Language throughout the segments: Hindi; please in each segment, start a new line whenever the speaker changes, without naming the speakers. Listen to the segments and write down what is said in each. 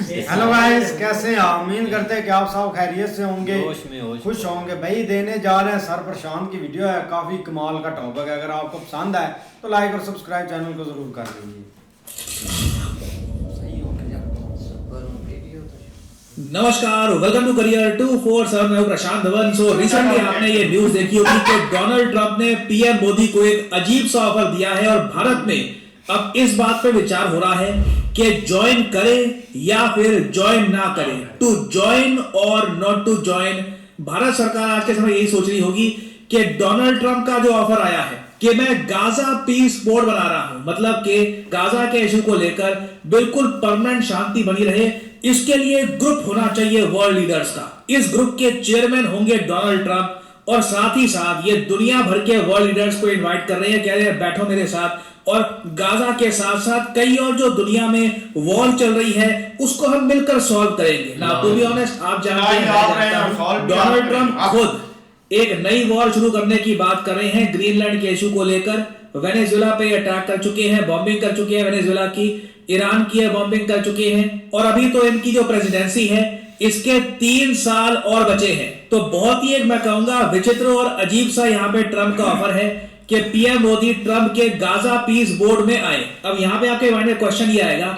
हेलो गाइस, कैसे हैं आप? उम्मीद करते हैं कि आप सब खैरियत से होंगे, खुश होंगे। भाई देने जा रहे हैं सर प्रशांत की वीडियो है, काफ़ी कमाल का टॉपिक है। अगर आपको पसंद है तो लाइक और सब्सक्राइब चैनल को ज़रूर कर लीजिए।
नमस्कार, वेलकम टू करियर 247। मैं हूं प्रशांत धवन। सो रिसेंटली आपने ये न्यूज देखी होगी कि डोनाल्ड ट्रंप ने पीएम मोदी को एक अजीब सा ऑफर दिया है और भारत में अब इस बात पे विचार हो रहा है कि ज्वाइन करे या फिर ज्वाइन ना करे, टू ज्वाइन और नॉट टू ज्वाइन। भारत सरकार आज के समय यही सोच रही होगी कि डोनाल्ड ट्रंप का जो ऑफर आया है कि मैं गाजा पीस बोर्ड बना रहा हूं, मतलब कि गाजा के इशू को लेकर बिल्कुल परमानेंट शांति बनी रहे, इसके लिए ग्रुप होना चाहिए वर्ल्ड लीडर्स का। इस ग्रुप के चेयरमैन होंगे डोनाल्ड ट्रंप और साथ ही साथ ये दुनिया भर के वर्ल्ड लीडर्स को इनवाइट कर रहे हैं, कह रहे हैं बैठो मेरे साथ। और गाजा के साथ साथ कई और जो दुनिया में वॉर चल रही है उसको हम मिलकर सॉल्व करेंगे ना। टू बी ऑनेस्ट, आप जानते हैं डोनाल्ड ट्रंप खुद एक नई वॉर शुरू करने की बात कर रहे हैं ग्रीनलैंड के इशू को लेकर। वेनेजुएला पे अटैक कर चुके हैं, बॉम्बिंग कर चुके हैं वेनेजुएला की, ईरान की बॉम्बिंग कर चुके हैं और अभी तो इनकी जो प्रेसिडेंसी है इसके 3 साल और बचे हैं। तो बहुत ही एक मैं कहूंगा विचित्र और अजीब सा यहाँ पे ट्रंप का ऑफर है कि पीएम मोदी ट्रंप के गाजा पीस बोर्ड में आए। अब यहाँ पे आपके माइंड में क्वेश्चन ये आएगा,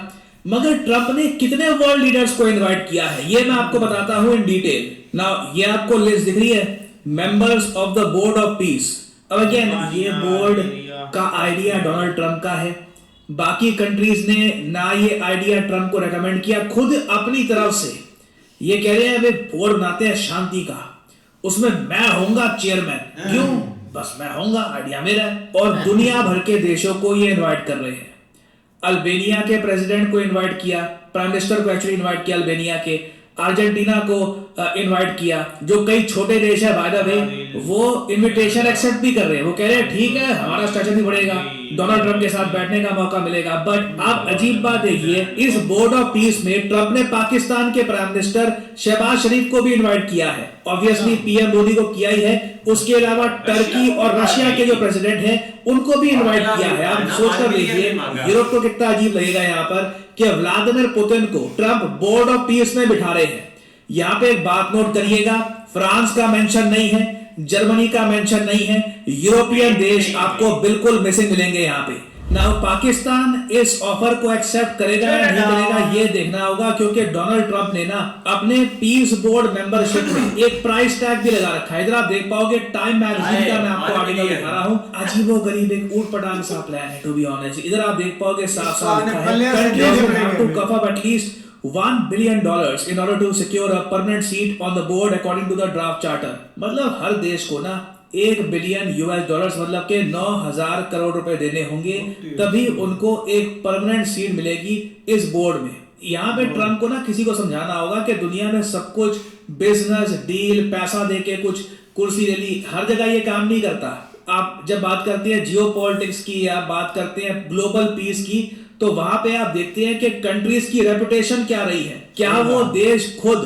मगर ट्रंप ने कितने वर्ल्ड लीडर्स को इनवाइट किया है? ये मैं आपको बताता हूं इन डिटेल। नाउ ये आपको लिस्ट दिख रही है, members of the board of peace. अब अगेन ये बोर्ड का आइडिया डोनाल्ड ट्रंप का है, बाकी कंट्रीज ने ना ये आइडिया ट्रंप को रेकमेंड किया, खुद अपनी तरफ से ये कह रहे हैं वे बोर्ड बनाते हैं शांति का, उसमें मैं होऊंगा चेयरमैन। क्यों? बस मैं होऊंगा, आइडिया मेरा है। और दुनिया भर के देशों को ये इनवाइट कर रहे हैं। अल्बेनिया के प्रेसिडेंट को इनवाइट किया, प्राइम मिनिस्टर को एक्चुअली इनवाइट किया अल्बेनिया के, अर्जेंटीना को इनवाइट किया, जो कई छोटे देश है बाय द वे, वो इनविटेशन एक्सेप्ट भी कर रहे हैं। वो कह रहे हैं ठीक है, हमारा स्टेचर भी बढ़ेगा, डोनाल्ड ट्रंप के साथ बैठने का मौका मिलेगा। बट आप अजीब बात देखिए, इस बोर्ड ऑफ पीस में ट्रंप ने पाकिस्तान के प्राइम मिनिस्टर शहबाज शरीफ को भी इनवाइट किया है, ऑब्वियसली पीएम मोदी को किया ही है। उसके अलावा टर्की और रशिया के जो प्रेसिडेंट हैं उनको भी इनवाइट किया है। आप सोच कर देखिए यूरोप को कितना अजीब लगेगा यहाँ पर कि व्लादिमीर पुतिन को ट्रंप बोर्ड ऑफ पीस में बिठा रहे हैं। यहाँ पे एक बात नोट करिएगा, फ्रांस का मेंशन नहीं है, जर्मनी का मेंशन नहीं है, यूरोपियन देश आपको बिल्कुल मिसिंग मिलेंगे यहाँ पे। नाउ पाकिस्तान इस ऑफर को एक्सेप्ट करेगा या नहीं करेगा ये देखना होगा, क्योंकि डोनाल्ड ट्रंप ने ना अपने पीस बोर्ड मेंबरशिप में एक प्राइस टैग भी लगा रखा है। इधर आप देख पाओगे, टाइम मैगजीन का मैं आपको आर्टिकल दिखा रहा हूँ। अजीबोगरीब एक ऊट पटांग सा प्लान है टू बी ऑनेस्ट। इधर आप देख पाओगे साफ साफ लिखा है, countries will have to cough up at least $1 billion in order to secure a permanent seat on the board according to the draft charter। मतलब हर देश को ना $1 बिलियन मतलब के 9,000 करोड़ रुपए देने होंगे, तभी उनको एक परमानेंट सीट मिलेगी इस बोर्ड में। यहाँ पे ट्रंप को ना किसी को समझाना होगा कि दुनिया में सब कुछ बिजनेस डील, पैसा देके कुछ कुर्सी ले ली, हर जगह ये काम नहीं करता। आप जब बात करते हैं जियो पॉलिटिक्स की या बात करते हैं ग्लोबल पीस की, तो वहां पे आप देखते हैं कि कंट्रीज की रेपुटेशन क्या रही है, क्या वो देश खुद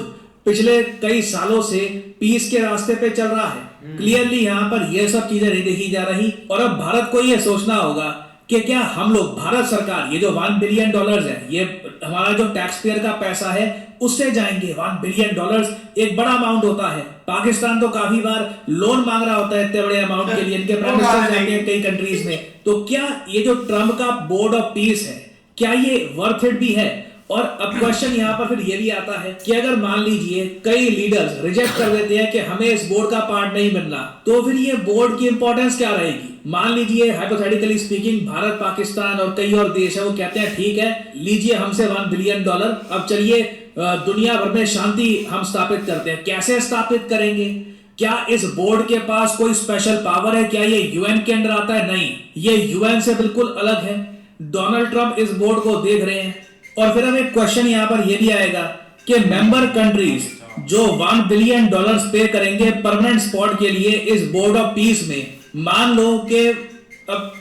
पिछले कई सालों से पीस के रास्ते पे चल रहा है। क्लियरली यहाँ पर ये सब चीजें नहीं देखी जा रही। और अब भारत को ये सोचना होगा कि क्या हम लोग, भारत सरकार, ये जो $1 बिलियन है, ये हमारा जो टैक्स पेयर का पैसा है उससे जाएंगे। $1 बिलियन एक बड़ा अमाउंट होता है। पाकिस्तान तो काफी बार लोन मांग रहा होता है इतने बड़े अमाउंट के लिए, इनके प्राइम मिनिस्टर जाते हैं कई कंट्रीज में। तो क्या ये जो ट्रंप का बोर्ड ऑफ पीस है, क्या ये वर्थ इट भी है? और अब क्वेश्चन यहाँ पर फिर ये भी आता है कि अगर मान लीजिए कई लीडर्स रिजेक्ट कर देते हैं कि हमें इस बोर्ड का पार्ट नहीं बनना, तो फिर ये बोर्ड की इंपॉर्टेंस क्या रहेगी? मान लीजिए हाइपोथेटिकली स्पीकिंग, भारत, पाकिस्तान और कई और देश है, वो कहते हैं ठीक है लीजिए हमसे $1 बिलियन, अब चलिए दुनिया भर में शांति हम स्थापित करते हैं। कैसे स्थापित करेंगे? क्या इस बोर्ड के पास कोई स्पेशल पावर है? क्या ये यूएन के अंदर आता है? नहीं, ये यूएन से बिल्कुल अलग है। डोनाल्ड ट्रंप इस बोर्ड को देख रहे हैं। और फिर अब एक क्वेश्चन यहां पर यह भी आएगा कि मेंबर कंट्रीज जो $1 बिलियन पे करेंगे परमानेंट स्पॉट के लिए इस बोर्ड ऑफ पीस में, मान लो कि अब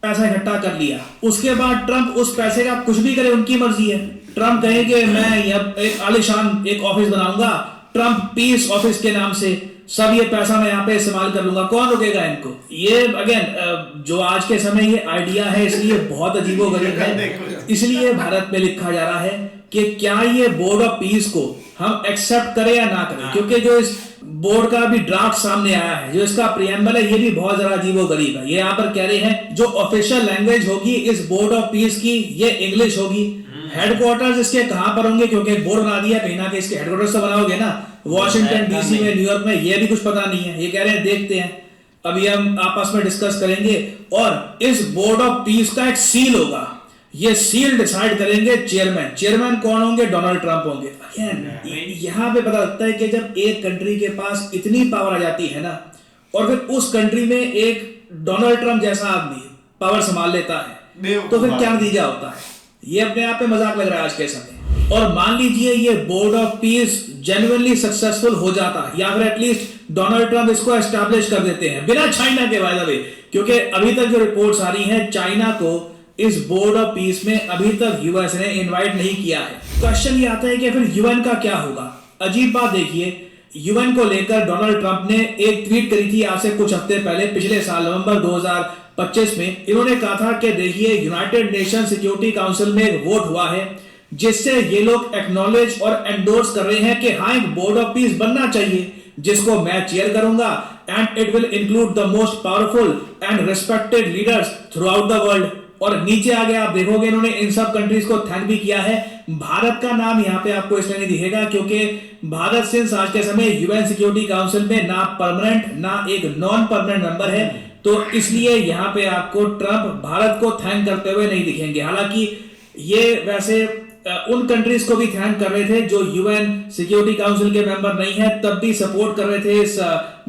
पैसा इकट्ठा कर लिया, उसके बाद ट्रंप उस पैसे का कुछ भी करे, उनकी मर्जी है। ट्रंप कहेंगे मैं एक आलिशान एक ऑफिस बनाऊंगा ट्रंप पीस ऑफिस के नाम से, सब ये पैसा मैं यहाँ पे इस्तेमाल कर लूंगा, कौन रोकेगा इनको? ये अगेन जो आज के समय ये आइडिया है, इसलिए बहुत अजीबोगरीब है। इसलिए भारत में लिखा जा रहा है कि क्या ये बोर्ड ऑफ पीस को हम एक्सेप्ट करें या ना करें, क्योंकि जो इस बोर्ड का भी ड्राफ्ट सामने आया है, जो इसका प्रियम्बल है, ये भी बहुत ज्यादा अजीबोगरीब है। ये यहाँ पर कह रहे हैं जो ऑफिशियल लैंग्वेज होगी इस बोर्ड ऑफ पीस की, ये इंग्लिश होगी। हेडक्वार्टर्स इसके कहां पर होंगे, क्योंकि एक बोर्ड बना दिया, कहीं ना कहीं इसके हेडक्वार्टर्स तो बनाओगे ना, वॉशिंगटन डीसी में, न्यूयॉर्क में, ये भी कुछ पता नहीं है। ये कह रहे हैं देखते हैं, अभी हम आपस में डिस्कस करेंगे। और इस बोर्ड ऑफ पीस का एक सील होगा, ये सील डिसाइड करेंगे चेयरमैन। चेयरमैन कौन होंगे? डोनाल्ड ट्रंप होंगे। यहां पे पता लगता है कि जब एक कंट्री के पास इतनी पावर आ जाती है ना, और फिर उस कंट्री में एक डोनाल्ड ट्रंप जैसा आदमी पावर संभाल लेता है, तो फिर क्या नतीजा होता है? ये अपने आप में मजाक लग रहा है आज के समय। और मान लीजिए ये board of peace genuinely successful हो जाता है, या फिर एटलीस्ट डोनाल्ड ट्रंप इसको एस्टैब्लिश कर देते हैं बिना चाइना के, बाय द वे, क्योंकि अभी तक जो रिपोर्ट्स आ रही हैं, चाइना को इस बोर्ड ऑफ पीस में अभी तक यूएस ने इनवाइट नहीं किया है। क्वेश्चन ये आता है कि फिर यूएन का क्या होगा? अजीब बात देखिए, यूएन को लेकर डोनाल्ड ट्रंप ने एक ट्वीट करी थी आज से कुछ हफ्ते पहले, पिछले साल नवंबर 2025 में। इन्होंने कहा था कि देखिए यूनाइटेड नेशन सिक्योरिटी काउंसिल में एक वोट हुआ है जिससे ये लोग एक्नॉलेज और एंडोर्स कर रहे हैं कि हाँ, एक बोर्ड ऑफ पीस बनना चाहिए जिसको मैं चेयर करूंगा, and it will include the most powerful and respected leaders through out the world. और नीचे आगे आप देखोगे इन्होंने इन सब कंट्रीज को थैंक भी किया है। भारत का नाम यहाँ पे आपको इसलिए नहीं दिखेगा क्योंकि भारत सिंस आज के समय यूएन सिक्योरिटी काउंसिल में ना परमानेंट ना एक नॉन परमानेंट मेंबर है, तो इसलिए यहाँ पे आपको ट्रंप भारत को थैंक करते हुए नहीं दिखेंगे। हालांकि ये वैसे उन कंट्रीज को भी थैंक कर रहे थे जो यूएन सिक्योरिटी काउंसिल के मेंबर नहीं है, तब भी सपोर्ट कर रहे थे इस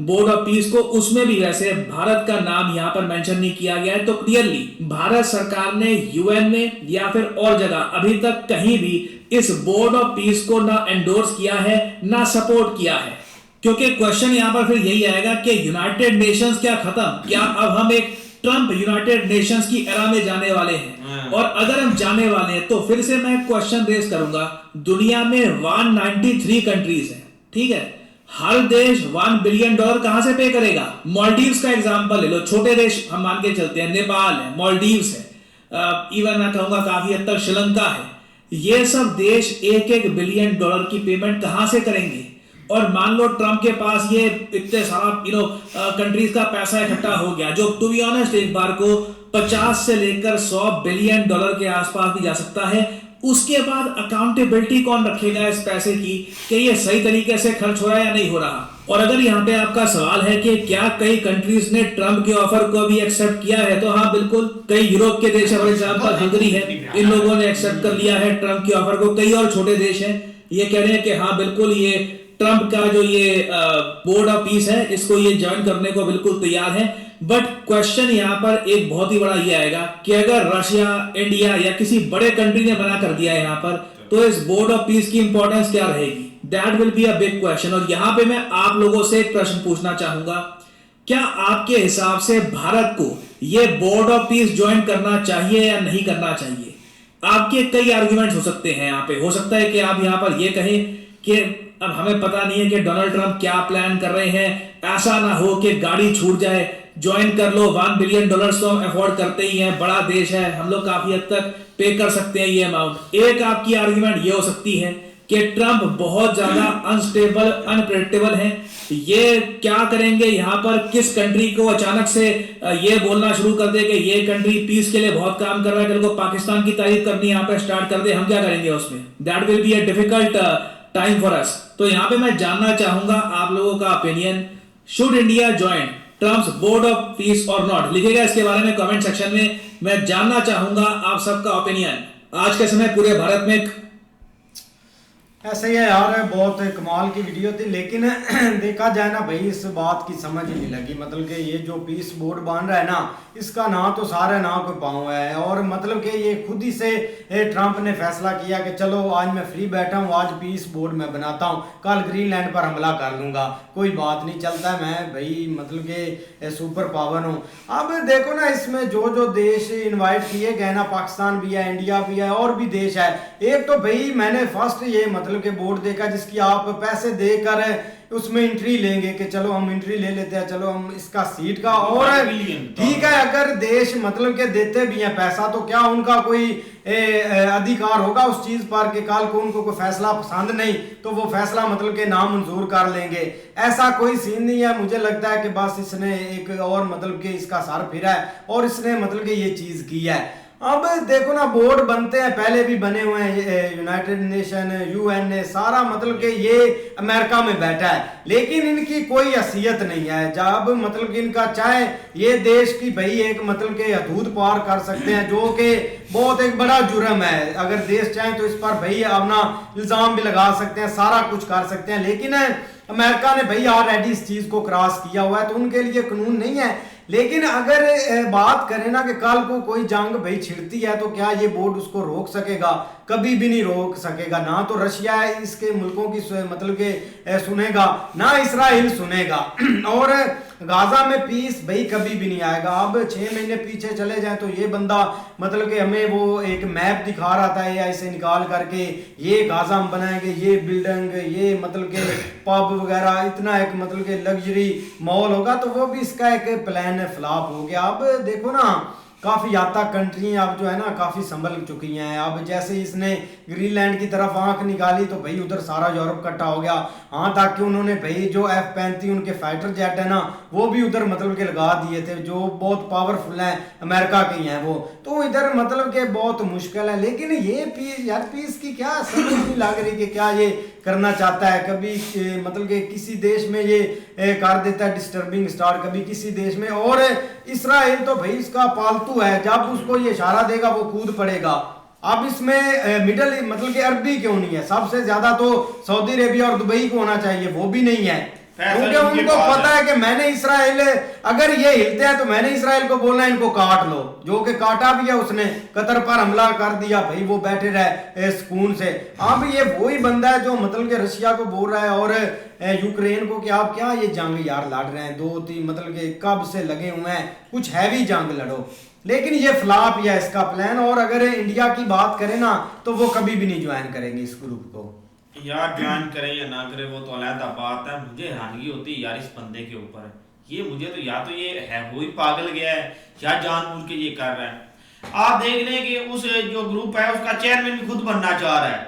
बोर्ड ऑफ पीस को, उसमें भी वैसे भारत का नाम यहां पर मेंशन नहीं किया गया है। तो क्लियरली भारत सरकार ने यूएन में या फिर और जगह अभी तक कहीं भी इस बोर्ड ऑफ पीस को ना एंडोर्स किया है ना सपोर्ट किया है। क्योंकि क्वेश्चन यहां पर फिर यही आएगा कि यूनाइटेड नेशंस क्या खत्म, क्या अब हम एक ट्रंप यूनाइटेड नेशंस की एरा में जाने वाले हैं? और अगर हम जाने वाले हैं तो फिर से मैं क्वेश्चन रेज करूंगा, दुनिया में 193 कंट्रीज हैं, ठीक है, हर देश $1 बिलियन कहां से पे करेगा? मालदीव्स का एग्जांपल ले लो, छोटे देश हम मान के चलते हैं, नेपाल है, मालदीव्स है, इवन मैं कहूंगा काफी हद तक श्रीलंका है। ये सब देश $1 बिलियन की पेमेंट कहां से करेंगे? और मान लो ट्रंप के पास ये इतने सारा कंट्रीज का पैसा इकट्ठा हो गया, जो टू बी ऑनेस्ट एक बार को 50 से लेकर $100 बिलियन के आसपास भी जा सकता है। उसके बाद अकाउंटेबिलिटी कौन रखेगा इस पैसे की कि ये सही तरीके से खर्च हो रहा है या नहीं हो रहा? और अगर यहाँ पे आपका सवाल है कि क्या कई कंट्रीज ने ट्रंप के ऑफर को भी एक्सेप्ट किया है, तो हाँ बिल्कुल, कई यूरोप के देश है, फॉर एग्जांपल हंगरी है, इन लोगों ने एक्सेप्ट कर लिया है ट्रंप के ऑफर को। कई और छोटे देश हैं, ये कह रहे हैं कि हाँ बिल्कुल, ये ट्रंप का जो ये बोर्ड ऑफ पीस है इसको ये ज्वाइन करने को बिल्कुल तैयार है। बट क्वेश्चन यहाँ पर एक बहुत ही बड़ा ये आएगा कि अगर रशिया, इंडिया या किसी बड़े कंट्री ने मना कर दिया यहाँ पर, तो इस बोर्ड ऑफ पीस की इंपॉर्टेंस क्या रहेगी? That will be a big question. और यहाँ पे मैं आप लोगों से एक प्रश्न पूछना चाहूंगा, क्या आपके हिसाब से भारत को ये बोर्ड ऑफ पीस ज्वाइन करना चाहिए या नहीं करना चाहिए? आपके कई आर्गुमेंट्स हो सकते हैं यहाँ पे। हो सकता है कि आप यहाँ पर ये कहें कि अब हमें पता नहीं है कि डोनाल्ड ट्रंप क्या प्लान कर रहे हैं, ऐसा ना हो कि गाड़ी छूट जाए, ज्वाइन कर लो, $1 बिलियन तो हम अफोर्ड करते ही हैं, बड़ा देश है, हम लोग काफी हद तक पे कर सकते हैं ये अमाउंट। एक आपकी आर्गुमेंट ये हो सकती है कि ट्रंप बहुत ज्यादा अनस्टेबल, अनप्रेडिक्टेबल है, ये क्या करेंगे यहाँ पर, किस कंट्री को अचानक से ये बोलना शुरू कर दे कि ये कंट्री पीस के लिए बहुत काम कर रहा है, कल को पाकिस्तान की तारीफ करनी यहाँ पे स्टार्ट कर दे, हम क्या करेंगे उसमें? That will be a difficult time for us. तो यहाँ पे मैं जानना चाहूंगा आप लोगों का opinion, should India join Trump's board of peace और नॉट? लिखिएगा इसके बारे में कमेंट सेक्शन में, मैं जानना चाहूंगा आप सबका ओपिनियन। आज के समय पूरे भारत में
ऐसे ही है यार, बहुत कमाल की वीडियो थी, लेकिन देखा जाए ना भाई, इस बात की समझ ही नहीं लगी। मतलब कि ये जो पीस बोर्ड बन रहा है ना, इसका ना तो सारा ना कोई पाँव है, और मतलब कि ये खुद ही से ट्रंप ने फैसला किया कि चलो आज मैं फ्री बैठा हूँ, आज पीस बोर्ड मैं बनाता हूँ, कल ग्रीनलैंड पर हमला कर लूँगा, कोई बात नहीं चलता, मैं भाई मतलब कि सुपर पावर हूँ। अब देखो ना, इसमें जो जो देश इन्वाइट किए गए ना, पाकिस्तान भी है, इंडिया भी है, और भी देश है। एक तो भाई मैंने फर्स्ट ये मतलब मतलब के बोर्ड देखा जिसकी आप पैसे देकर उसमें एंट्री लेंगे कि चलो हम एंट्री ले लेते हैं, चलो हम इसका सीट का, और ठीक है अगर देश मतलब के देते भी हैं पैसा तो क्या उनका कोई अधिकार होगा उस चीज पर कि कल को उनको कोई फैसला पसंद नहीं तो वो फैसला मतलब के नामंजूर कर लेंगे। ऐसा कोई सीन नहीं है। मुझे लगता है कि बस इसने एक और मतलब के इसका सर फिरा है और इसने मतलब के ये चीज की है। अब देखो ना बोर्ड बनते हैं, पहले भी बने हुए हैं, यूनाइटेड नेशन, यूएन ने सारा मतलब कि ये अमेरिका में बैठा है, लेकिन इनकी कोई हैसियत नहीं है। जब मतलब कि इनका चाहे ये देश की भाई एक मतलब के हदूद पार कर सकते हैं जो कि बहुत एक बड़ा जुर्म है। अगर देश चाहे तो इस पर भाई अपना इल्जाम भी लगा सकते हैं, सारा कुछ कर सकते हैं, लेकिन अमेरिका ने भाई ऑलरेडी इस चीज को क्रॉस किया हुआ है तो उनके लिए कानून नहीं है। लेकिन अगर बात करें ना कि कल को कोई जंग भाई छिड़ती है तो क्या ये बोर्ड उसको रोक सकेगा? कभी भी नहीं रोक सकेगा। ना तो रशिया इसके मुल्कों की मतलब के सुनेगा, ना इसराइल सुनेगा और गाजा में पीस भाई कभी भी नहीं आएगा। अब 6 महीने पीछे चले जाए तो ये बंदा मतलब कि हमें वो एक मैप दिखा रहा था एआई से निकाल करके, ये गाजा हम बनाएंगे, ये बिल्डिंग, ये मतलब के पब वगैरह, इतना एक मतलब के लग्जरी मॉल होगा, तो वो भी इसका एक प्लान फ्लॉप हो गया। अब देखो ना काफी यात्रा कंट्री अब जो है ना काफी संभल चुकी हैं। अब जैसे इसने ग्रीनलैंड की तरफ आंख निकाली तो भाई उधर सारा यूरोप इकट्ठा हो गया। हाँ ताकि उन्होंने भाई जो F-35 उनके फाइटर जेट है ना वो भी उधर मतलब के लगा दिए थे जो बहुत पावरफुल हैं, अमेरिका के हैं वो, तो इधर मतलब के बहुत मुश्किल है। लेकिन ये पीस यार पीस की क्या समझ नहीं लग रही कि क्या ये करना चाहता है। कभी मतलब कि किसी देश में ये कर देता है डिस्टर्बिंग स्टार, कभी किसी देश में, और इसराइल तो भाई इसका पालतू है, जब उसको ये इशारा देगा वो कूद पड़ेगा। अब इसमें मिडल मतलब कि अरबी क्यों नहीं है? सबसे ज्यादा तो सऊदी अरेबिया और दुबई को होना चाहिए, वो भी नहीं है, क्योंकि उनको पता है कि मैंने इसराइल, अगर ये हिलते हैं तो मैंने इसराइल को बोलना है इनको काट लो, जो कि काटा भी है उसने, कतर पर हमला कर दिया, भाई वो बैठे रहे सुकून से। अब ये वही बंदा है जो मतलब कि रशिया को बोल रहा है और यूक्रेन को कि आप क्या ये जंग यार लड़ रहे हैं, 2-3 मतलब कि कब से लगे हुए हैं, कुछ हैवी जंग लड़ो। लेकिन ये फ्लॉप या इसका प्लान, और अगर इंडिया की बात करें ना तो वो कभी भी नहीं ज्वाइन करेंगे इस ग्रुप को।
यार ज्वाइन करे या ना करे वो तो अलग बात है। मुझे हैरानगी होती है यार इस बंदे के ऊपर। ये मुझे तो या तो ये है वो ही पागल गया है या जानबूझ के ये कर रहा है। आप देख लें कि उस जो ग्रुप है उसका चेयरमैन भी खुद बनना चाह रहा है।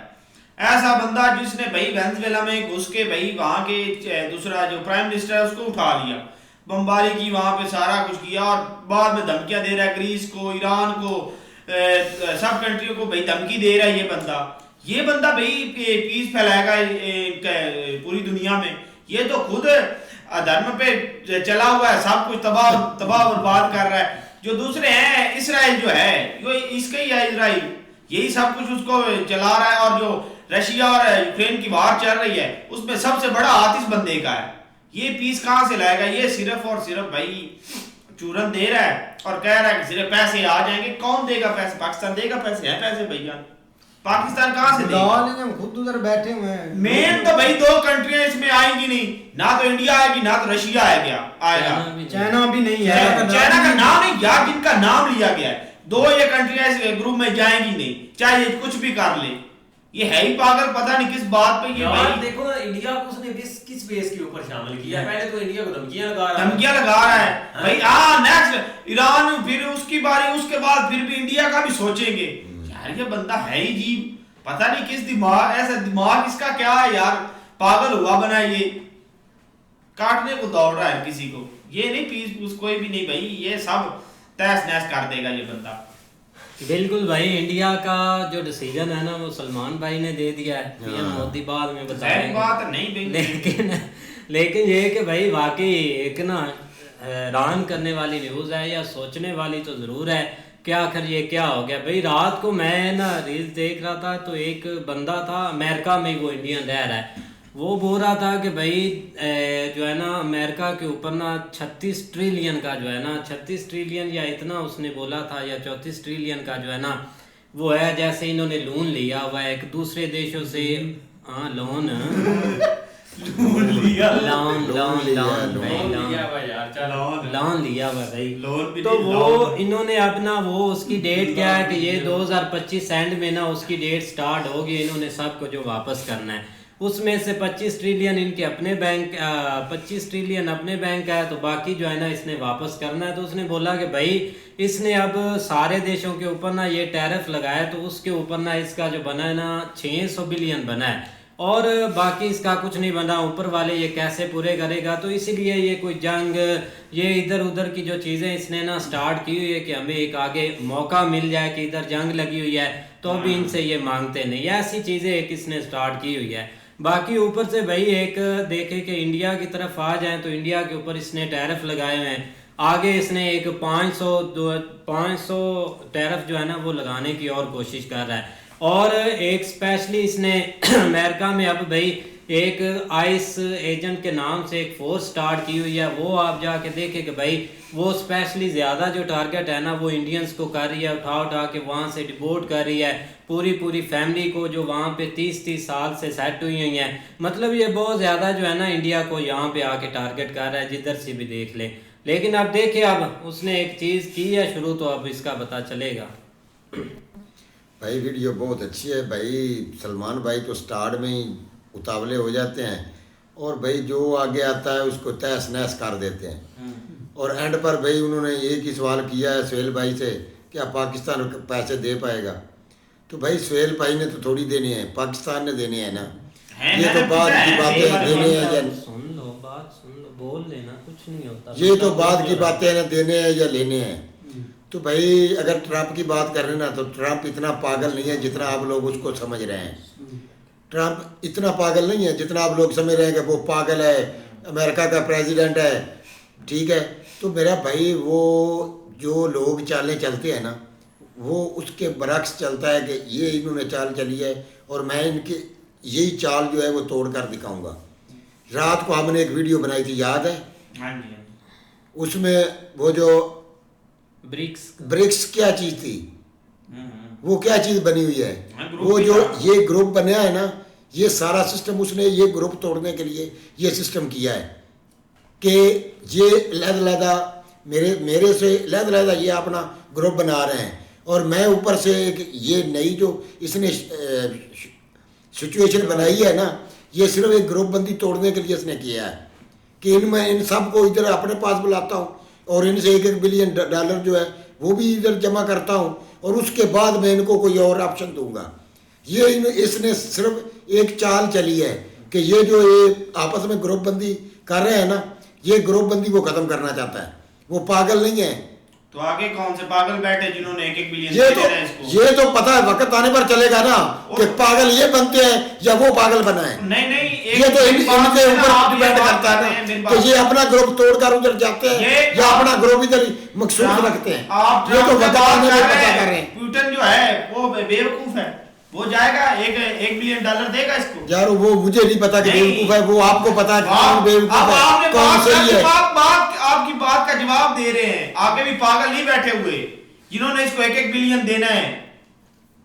ऐसा बंदा जिसने भाई वेनेजुएला में घुस के भाई वहां के दूसरा जो प्राइम मिनिस्टर है उसको उठा लिया, बमबारी की, वहां पे सारा कुछ किया, और बाद में धमकियां दे रहा है ग्रीस को, ईरान को, सब कंट्रियों को भाई धमकी दे रहा है ये बंदा भाई पीस फैलाएगा पूरी दुनिया में। ये तो खुद धर्म पे चला हुआ है, सब कुछ तबाह बर्बाद कर रहा है। जो दूसरे हैं इसराइल जो है वो इसका ही है, इसराइल यही सब कुछ उसको चला रहा है। और जो रशिया और यूक्रेन की वार चल रही है उसमें सबसे बड़ा हाथ इस बंदे का है। ये पीस कहां से लाएगा? ये सिर्फ और सिर्फ भाई चूरन दे रहा है और कह रहा है कि सिर्फ पैसे आ जाएंगे। कौन देगा पैसे? पाकिस्तान देगा पैसे? है पैसे भैया? पाकिस्तान कहां से देगा?
हम खुद उधर बैठे हुए हैं।
मेन तो भाई 2 कंट्रियां इसमें आएंगी नहीं, ना तो इंडिया आएगी ना तो रशिया आएगा।
चाइना भी नहीं है,
चाइना का नाम नहीं यार, जिनका नाम लिया गया है, 2 ये कंट्रियां इस ग्रुप में जाएंगी नहीं, चाहे ये कुछ भी कर ले। ये है ही पागल, पता नहीं किस बात पे। ये भाई
देखो ना इंडिया को उसने किस बेस के ऊपर शामिल किया। पहले तो इंडिया को धमकियां लगा
रहा है भाई। नेक्स्ट ईरान, फिर उसकी बारी, उसके बाद फिर भी इंडिया का भी सोचेंगे। यार ये बंदा है ही जीव, पता नहीं किस दिमाग, ऐसा दिमाग इसका क्या है यार, पागल हुआ बना, ये काटने को दौड़ रहा है किसी को। ये नहीं पीस कोई भी नहीं भाई, ये सब तहस नहस कर देगा ये बंदा।
बिल्कुल भाई, इंडिया का जो डिसीजन है ना वो सलमान भाई ने दे दिया है, पीएम मोदी बाद में बताएंगे,
बात नहीं।
लेकिन ये कि भाई वाकई एक ना हैरान करने वाली न्यूज़ है, या सोचने वाली तो ज़रूर है कि आखिर ये क्या हो गया। भाई रात को मैं ना रील्स देख रहा था तो एक बंदा था अमेरिका में, वो इंडियन रह रहा है, वो बोल रहा था कि भाई जो है ना अमेरिका के ऊपर ना 36 ट्रिलियन का जो है ना 36 ट्रिलियन या इतना उसने बोला था, या 34 ट्रिलियन का जो है ना वो है, जैसे इन्होंने लोन लिया हुआ है एक दूसरे देशों से। हाँ लोन
लोन लिया
लोन लोन
लिया,
लोन
लोन
भाई, लोन
लिया हुआ यार, चल
लोन लिया हुआ भाई।
लोन भी
तो
नहीं,
वो
लोन।
इन्होंने अपना वो उसकी डेट क्या है कि ये 2025 एंड में ना उसकी डेट स्टार्ट होगी, इन्होंने सबको जो वापस करना है उसमें से 25 ट्रिलियन इनके अपने बैंक 25 ट्रिलियन अपने बैंक का है, तो बाकी जो है ना इसने वापस करना है। तो उसने बोला कि भाई इसने अब सारे देशों के ऊपर ना ये टैरिफ लगाया, तो उसके ऊपर ना इसका जो बना है ना 600 बिलियन बना है, और बाकी इसका कुछ नहीं बना। ऊपर वाले ये कैसे पूरे करेगा, तो इसीलिए ये कोई जंग ये इधर उधर की जो चीज़ें इसने ना स्टार्ट की हुई है कि हमें एक आगे मौका मिल जाए कि इधर जंग लगी हुई है तो अभी इनसे ये मांगते नहीं, ऐसी चीज़ें एक इसने स्टार्ट की हुई है। बाकी ऊपर से भाई एक देखे कि इंडिया की तरफ आ जाए तो इंडिया के ऊपर इसने टैरिफ लगाए हुए हैं, आगे इसने एक 500 टैरिफ जो है ना वो लगाने की और कोशिश कर रहा है। और एक स्पेशली इसने अमेरिका में अब भाई एक आइस एजेंट के नाम से एक फोर्स स्टार्ट की हुई है, वो आप जाके देखें कि भाई वो स्पेशली ज़्यादा जो टारगेट है ना वो इंडियंस को कर रही है, उठा उठा के वहाँ से डिपोर्ट कर रही है पूरी फैमिली को जो वहाँ पे 30 साल से सेट हुई हुई हैं। मतलब ये बहुत ज़्यादा जो है ना इंडिया को यहाँ पे आके टारगेट कर रहा है जिधर से भी देख ले। लेकिन अब देखिए अब उसने एक चीज़ की है शुरू, तो अब इसका पता चलेगा।
भाई वीडियो बहुत अच्छी है भाई। सलमान भाई तो स्टार्ट में ही उतावले हो जाते हैं और भाई जो आगे आता है उसको तहस नहस कर देते हैं। और एंड पर भाई उन्होंने एक ही सवाल किया है सुहेल भाई से, क्या पाकिस्तान पैसे दे पाएगा? तो भाई सुहेल भाई ने तो थोड़ी देने हैं, पाकिस्तान ने देने हैं ना। ये तो बात की बातें देने हैं या
सुन लो बात, सुन लो, बोल लेना, कुछ नहीं होता।
ये तो बात की बातें हैं ना, देने हैं या लेने हैं। तो भाई अगर ट्रंप की बात कर रहे हैं ना तो ट्रंप इतना पागल नहीं है जितना आप लोग उसको समझ रहे हैं। ट्रंप इतना पागल नहीं है जितना आप लोग समझ रहे हैं कि वो पागल है, अमेरिका का प्रेसिडेंट है, ठीक है। तो मेरा भाई वो जो लोग चालें चलते हैं ना वो उसके बरक्स चलता है कि ये इन्होंने चाल चली है और मैं इनके यही चाल जो है वो तोड़ कर दिखाऊंगा। रात को हमने एक वीडियो बनाई थी, याद है?
हाँ जी।
उसमें वो जो ब्रिक्स क्या चीज़ थी, वो क्या चीज़ बनी हुई है, वो जो ये ग्रुप बनाया है ना, ये सारा सिस्टम उसने ये ग्रुप तोड़ने के लिए ये सिस्टम किया है कि ये लहदा मेरे से लहदा ये अपना ग्रुप बना रहे हैं और मैं ऊपर से ये नई जो इसने सिचुएशन बनाई है ना, ये सिर्फ एक ग्रुप बंदी तोड़ने के लिए इसने किया है कि इन सबको इधर अपने पास बुलाता हूँ और इनसे $1 बिलियन जो है वो भी इधर जमा करता हूँ और उसके बाद मैं इनको कोई और ऑप्शन दूंगा। ये इसने सिर्फ एक चाल चली है कि ये जो ये आपस में ग्रुप बंदी कर रहे हैं ना, ये ग्रुप बंदी वो खत्म करना चाहता है। वो पागल नहीं है।
तो आगे कौन से पागल बैठे जिन्होंने $1 बिलियन दे रहे हैं इसको?
ये तो पता है, वक्त आने पर चलेगा ना कि पागल ये बनते हैं या वो पागल बना है।
नहीं
ये तो इनके ऊपर डिपेंड करता है ना कि ये अपना ग्रुप तोड़कर उधर जाते हैं या अपना ग्रुप इधर मकसूद रखते हैं। ये तो वक्त आने पर पता कर रहे हैं।
पुतिन जो है वो बेवकूफ है, वो जाएगा $1 बिलियन देगा इसको।
यार वो मुझे नहीं पता कि बेवकूफ है, वो आपको पता है कौन बेवकूफ है, कौन सही है।
आपकी बात का जवाब दे रहे हैं। आगे भी पागल नहीं बैठे हुए जिन्होंने इसको $1 बिलियन देना है,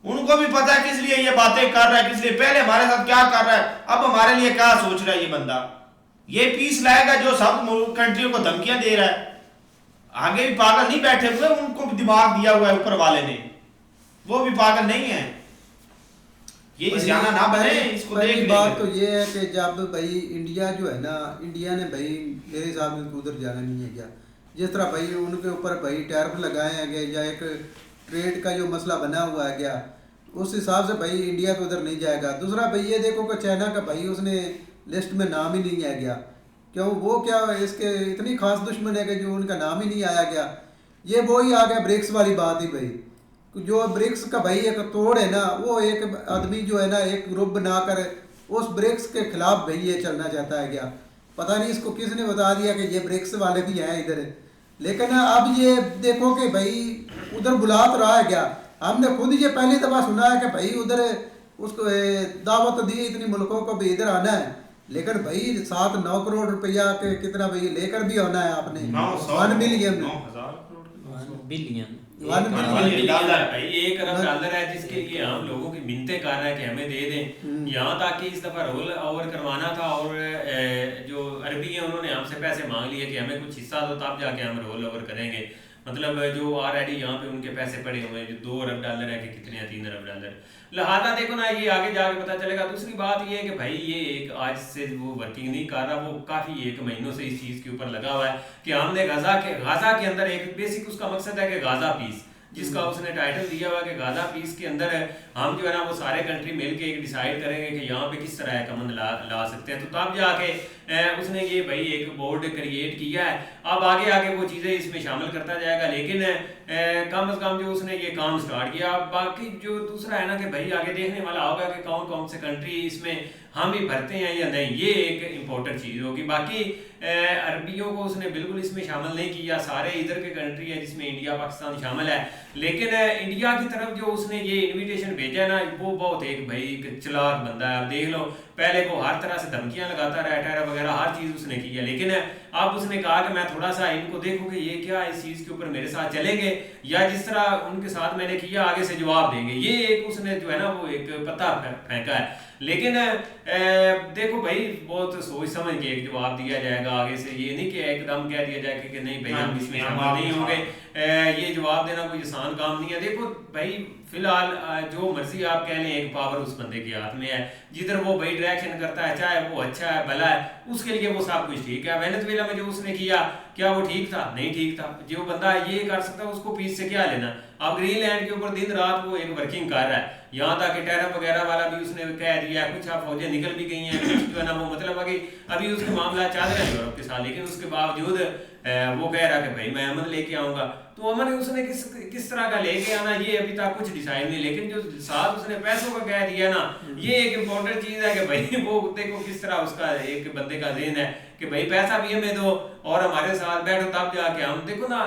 उनको भी पता है किस लिए ये बातें कर रहा है, किस लिए पहले हमारे साथ क्या कर रहा है, अब हमारे लिए क्या सोच रहा है। ये बंदा ये पीस लाएगा जो सब कंट्रियों को धमकियां दे रहा है। आगे भी पागल नहीं बैठे हुए, उनको भी दिमाग दिया हुआ है ऊपर वाले ने, वो भी पागल नहीं है। ये इस्याना ना बने, इसको देख
बात तो ये है कि जब भाई इंडिया जो है ना, इंडिया ने भाई मेरे हिसाब में उधर जाना नहीं है क्या, जिस तरह भाई उनके ऊपर भाई टैरिफ लगाए हैं गए या एक ट्रेड का जो मसला बना हुआ है क्या, उस हिसाब से भाई इंडिया तो उधर नहीं जाएगा। दूसरा भाई ये देखो कि चाइना का भाई उसने लिस्ट में नाम ही नहीं आया गया, क्यों? वो क्या इसके इतनी खास दुश्मन है कि जो उनका नाम ही नहीं आया गया। ये वो ही आ गया ब्रिक्स वाली बात ही भाई, जो ब्रिक्स का भाई एक तोड़ है ना, वो एक आदमी जो है ना एक ग्रुप बनाकर उस ब्रिक्स के खिलाफ भाई ये चलना चाहता है क्या, पता नहीं इसको किसने बता दिया कि ये ब्रिक्स वाले भी हैं इधर। लेकिन अब ये देखो कि भाई उधर बुला तो रहा है क्या, हमने खुद ये पहली दफ़ा सुना है कि भाई उधर उसको दावत दी इतनी मुल्कों को भी इधर आना है, लेकिन भाई 7-9 करोड़ रुपया के कितना भाई लेकर भी आना है आपने, 1 बिलियन
डॉलर भाई, 1 अरब डॉलर है जिसके लिए हम लोगों की मिन्नतें कर रहे हैं कि हमें दे दें। यहाँ तक कि इस दफा रोल ओवर करवाना था और जो अरबी है उन्होंने हमसे पैसे मांग लिए कि हमें कुछ हिस्सा दो तब जाके हम रोल ओवर करेंगे। मतलब जो ऑलरेडी यहाँ पे उनके पैसे पड़े हुए हैं, जो 2 अरब डॉलर है कि कितने हैं, 3 अरब डॉलर। लिहाजा देखो ना, ये आगे जाके पता चलेगा। दूसरी बात ये है कि भाई ये एक आज से वो वर्किंग नहीं कर रहा, वो काफ़ी 1 महीनों से इस चीज़ के ऊपर लगा हुआ है कि हमने गाजा के अंदर एक बेसिक उसका मकसद है कि गाजा पीस, जिसका उसने टाइटल दिया हुआ कि गाजा पीस के अंदर हम जो है ना वो सारे कंट्री मिलके एक डिसाइड करेंगे कि यहाँ पे किस तरह का अमन ला सकते हैं। तो तब जाके उसने ये भाई एक बोर्ड क्रिएट किया है। अब आगे आगे वो चीज़ें इसमें शामिल करता जाएगा, लेकिन कम से कम जो उसने ये काम स्टार्ट किया। बाकी जो दूसरा है ना कि भाई आगे देखने वाला होगा कि कौन कौन से कंट्री इसमें हम भी भरते हैं या नहीं, ये एक इम्पोर्टेंट चीज़ होगी। बाकी अरबियों को उसने बिल्कुल इसमें शामिल नहीं किया, सारे इधर के कंट्री है जिसमें इंडिया पाकिस्तान शामिल है। लेकिन इंडिया की तरफ जो उसने ये इन्विटेशन भेजा है ना, वो बहुत एक भाई चालाक बंदा है। आप देख लो, पहले वो हर तरह से धमकियां लगाता रहा, टेरर वगैरह हर चीज़ उसने की है। लेकिन अब उसने कहा कि मैं थोड़ा सा इनको देखूं कि ये क्या इस चीज़ के ऊपर मेरे साथ चलेंगे या जिस तरह उनके साथ मैंने किया आगे से जवाब देंगे। ये एक उसने जो है ना वो एक पत्ता फेंका है। लेकिन देखो भाई, बहुत सोच समझ के एक जवाब दिया जाएगा आगे से, ये नहीं कि एकदम कह दिया जाए कि नहीं भाई हम इसमें शामिल नहीं होंगे। ये जवाब देना कोई आसान काम नहीं है। देखो भाई, फिलहाल जो मर्जी आप कह लें, एक पावर उस बंदे के हाथ में है। जिधर वो भाई डायरेक्शन करता है, चाहे वो अच्छा है भला है, उसके लिए वो सब कुछ ठीक है। वेनेजुएला में जो उसने किया, क्या वो ठीक था? नहीं ठीक था। जो बंदा ये कर सकता है उसको पीस से क्या लेना। अब ग्रीनलैंड के ऊपर दिन रात वो एक वर्किंग कर रहा है। यहाँ तक कि टेरर वगैरह वाला भी उसने कह दिया, कुछ फौजें निकल भी गई हैं, कुछ जो है ना वो मतलब है कि अभी उसके मामला चल रहे हैं यूरोप के साथ। लेकिन उसके बावजूद वो कह रहा है कि भाई मैं अमन लेके आऊँगा। तो अमन उसने किस तरह का लेके आना, ये अभी तक कुछ डिसाइड नहीं। लेकिन जो साथ उसने पैसों का कह दिया ना, ये एक इम्पोर्टेंट चीज़ है कि भाई वो देखो किस तरह उसका एक बंदे का ज़हन है कि भाई पैसा भी हमें दो और हमारे साथ बैठो, तब जाके हम देखो ना।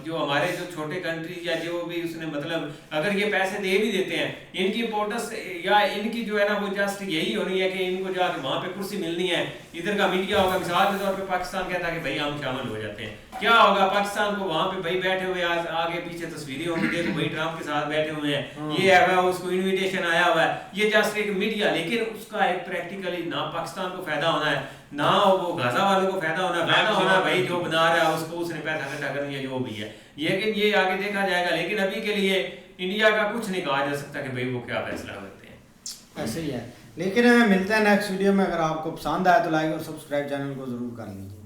जो हमारे जो छोटे कंट्री या जो भी उसने मतलब अगर ये पैसे दे भी देते हैं, इनकी इम्पोर्टेंस या इनकी जो है ना वो जस्ट यही होनी है कि इनको जाके वहाँ पे कुर्सी मिलनी है। इधर का मीडिया होगा, मिसाल के तौर पे पाकिस्तान कहता है कि भाई हम शामिल हो जाते हैं, क्या होगा पाकिस्तान को वहाँ पे भाई बैठे हुए आज आगे पीछे तस्वीरें होंगी, देखो भाई ट्रम्प के साथ बैठे हुए हैं, ये है उसको इनविटेशन आया हुआ है। ये जस्ट एक मीडिया, लेकिन उसका एक प्रैक्टिकली ना पाकिस्तान को फायदा होना है ना वो गाजा वालों को फायदा होना है भाई जो बना रहा है उसको उसने पैसा इकट्ठा कर दिया जो भी है। लेकिन ये आगे देखा जाएगा। लेकिन अभी के लिए इंडिया का कुछ नहीं कहा जा सकता कि भाई वो क्या फैसला करते हैं।
ऐसे ही है। लेकिन मिलते हैं नेक्स्ट वीडियो में। अगर आपको पसंद आए तो लाइक और सब्सक्राइब चैनल को जरूर कर लीजिए।